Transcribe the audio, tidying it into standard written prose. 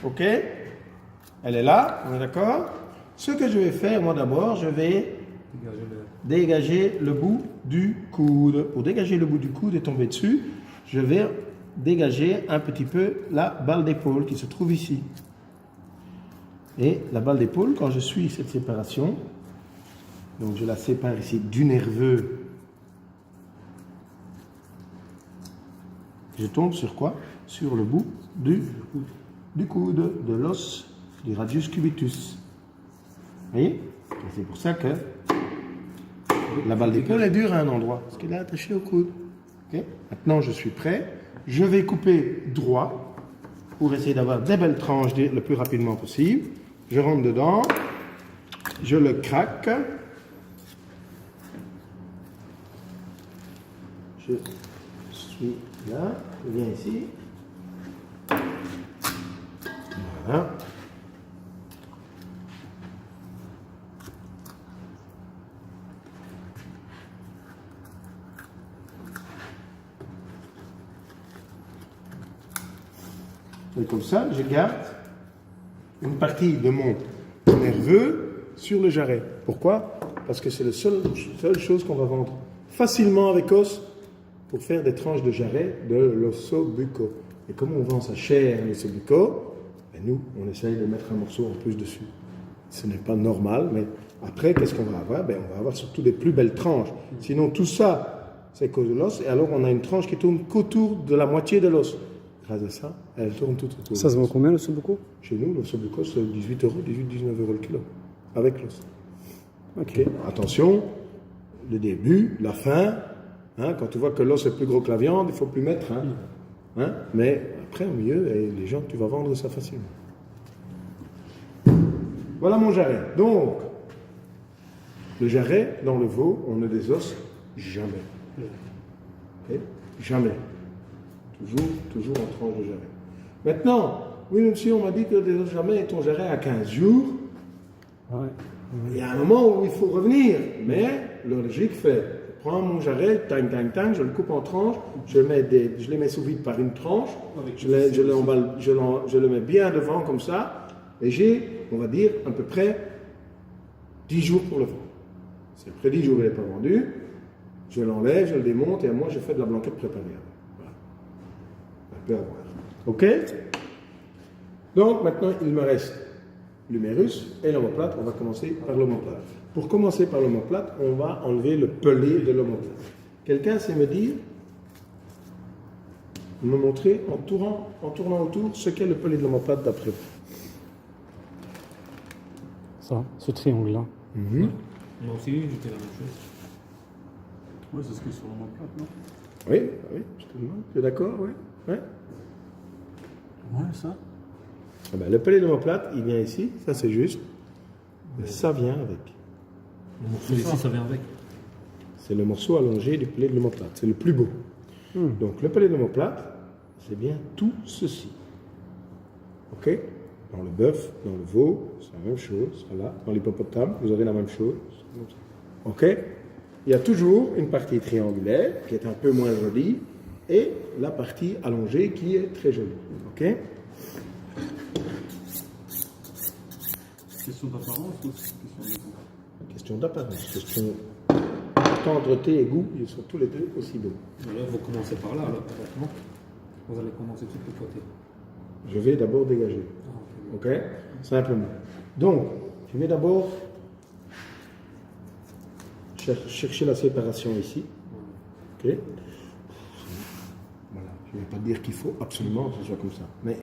Ok? Elle est là, on est d'accord? Ce que je vais faire, moi d'abord, je vais dégager le bout du coude. Pour dégager le bout du coude et tomber dessus, je vais dégager un petit peu la balle d'épaule qui se trouve ici. Et la balle d'épaule, quand je suis cette séparation, donc je la sépare ici du nerveux, je tombe sur quoi? Sur le bout du coude, de l'os du radius cubitus. Vous voyez? C'est pour ça que la balle d'épaule est dure à un endroit, parce qu'elle est attachée au coude. Okay? Maintenant, je suis prêt. Je vais couper droit pour essayer d'avoir des belles tranches le plus rapidement possible. Je rentre dedans, je le craque. Je suis là, je viens ici. Voilà. Et comme ça, je garde une partie de mon nerveux sur le jarret. Pourquoi? Parce que c'est la seule chose qu'on va vendre facilement avec os pour faire des tranches de jarret de l'ossobuco. Et comme on vend ça cher, l'ossobuco, ben nous, on essaye de mettre un morceau en plus dessus. Ce n'est pas normal, mais après, qu'est-ce qu'on va avoir? Ben, on va avoir surtout des plus belles tranches. Sinon, tout ça, c'est cause de l'os, et alors on a une tranche qui tourne qu'autour de la moitié de l'os. Grâce à ça, elle tourne tout autour. Ça se vend combien l'ossobuco? Chez nous, l'ossobuco, c'est 18 euros, 18-19 euros le kilo, avec l'os. Ok. Attention, le début, la fin, hein, quand tu vois que l'os est plus gros que la viande, il ne faut plus mettre. Hein, mais après, au milieu, et les gens, tu vas vendre ça facilement. Voilà mon jarret. Donc, le jarret, dans le veau, on a des os, jamais. Okay? Jamais. Toujours en tranche de jarret. Maintenant, oui monsieur, on m'a dit que des os jamais est ton jarret à 15 jours. Ouais. Il y a un moment où il faut revenir, mais le logique fait, je prends mon jarret, tang, je le coupe en tranches, je les mets sous vide par une tranche, je le mets bien devant comme ça, et j'ai, on va dire, à peu près 10 jours pour le vendre. Si après 10 jours il n'est pas vendu, je l'enlève, je le démonte, et à moi je fais de la blanquette préparée. Voilà. On peut avoir. Ok? Donc maintenant il me reste l'humérus et l'omoplate. On va commencer par l'omoplate. Pour commencer par l'omoplate, on va enlever le pelé de l'omoplate. Quelqu'un sait me dire, me montrer en tournant autour ce qu'est le pelé de l'omoplate d'après vous? Ça, ce triangle-là. Moi aussi, j'ai fait la même chose. Oui, c'est ce qui est sur l'omoplate, non? Oui, je te demande. Tu es d'accord? Oui. Ouais. Ouais, ça. Ah ben, le pelé de l'omoplate, il vient ici, ça c'est juste. Mais ça vient avec. Le morceau ici, ça vient avec. C'est le morceau allongé du pelé de l'omoplate. C'est le plus beau. Donc le pelé de l'omoplate, c'est bien tout ceci. Ok? Dans le bœuf, dans le veau, c'est la même chose. Voilà. Dans l'hippopotame, vous aurez la même chose. Ok? Il y a toujours une partie triangulaire qui est un peu moins jolie et la partie allongée qui est très jolie. Ok? Question d'apparence ou question de goût? Question d'apparence. Question tendreté et goût, ils sont tous les deux aussi beaux. Alors, vous commencez par là, alors, pratiquement. Vous allez commencer tout de côté. Je vais d'abord dégager. Ok? Simplement. Donc, je vais d'abord chercher la séparation ici. Ok? Voilà. Je ne vais pas dire qu'il faut absolument que ce soit comme ça. Mais